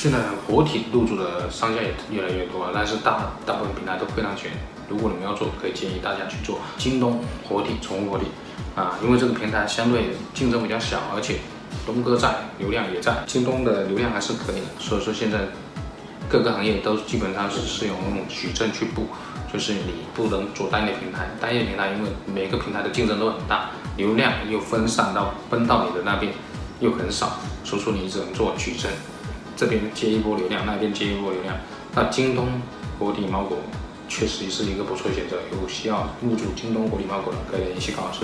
现在活体入驻的商家也越来越多了，但是大部分平台都非常卷。如果你们要做，可以建议大家去做京东活体、宠物活体因为这个平台相对竞争比较小，而且东哥在，流量也在，京东的流量还是可以的。所以说现在各个行业都基本上是用矩阵去布，就是你不能做单一平台，因为每个平台的竞争都很大，流量又分到你的那边又很少，所以说你只能做矩阵。这边接一波流量，那边接一波流量。那京东活体猫狗确实是一个不错的选择，有需要入驻京东活体猫狗的可以联系高老师。